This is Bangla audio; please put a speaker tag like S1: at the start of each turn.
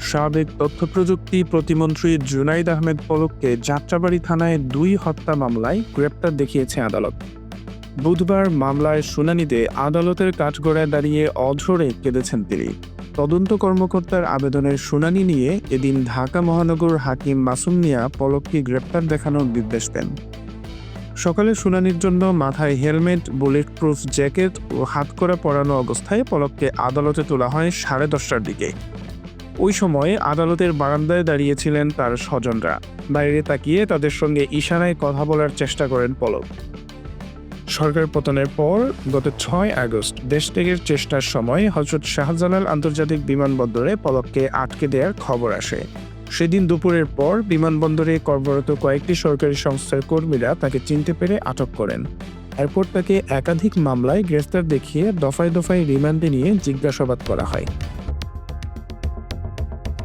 S1: সাবেক তথ্যপ্রযুক্তি প্রতিমন্ত্রী জুনাইদ আহমেদ পলককে যাত্রাবাড়ী থানায় ২ হত্যা মামলায় গ্রেপ্তার দেখিয়েছে আদালত। বুধবার মামলায় শুনানিতে আদালতের কাঠগড়ায় দাঁড়িয়ে অঝরে কেঁদেছেন তিনি। তদন্ত কর্মকর্তার আবেদনের শুনানি নিয়ে এদিন ঢাকা মহানগর হাকিম মাসুম মিয়া পলককে গ্রেপ্তার দেখানোর নির্দেশ দেন। সকালে শুনানির জন্য মাথায় হেলমেট, বুলেট প্রুফ জ্যাকেট ও হাতকড়া পরানো অবস্থায় পলককে আদালতে তোলা হয় 10:30টার দিকে। ওই সময় আদালতের বারান্দায় দাঁড়িয়েছিলেন তার স্বজনরা। বাইরে তাকিয়ে তাদের সঙ্গে ইশারায় কথা বলার চেষ্টা করেন পলক। সরকার পতনের পর গত ৬ আগস্ট দেশ ত্যাগের চেষ্টার সময় হযরত শাহজালাল আন্তর্জাতিক বিমানবন্দরে পলককে আটকে দেওয়ার খবর আসে। সেদিন দুপুরের পর বিমানবন্দরে কর্মরত কয়েকটি সরকারি সংস্থার কর্মীরা তাকে চিনতে পেরে আটক করেন। এরপর তাকে একাধিক মামলায় গ্রেফতার দেখিয়ে দফায় দফায় রিমান্ডে নিয়ে জিজ্ঞাসাবাদ করা হয়।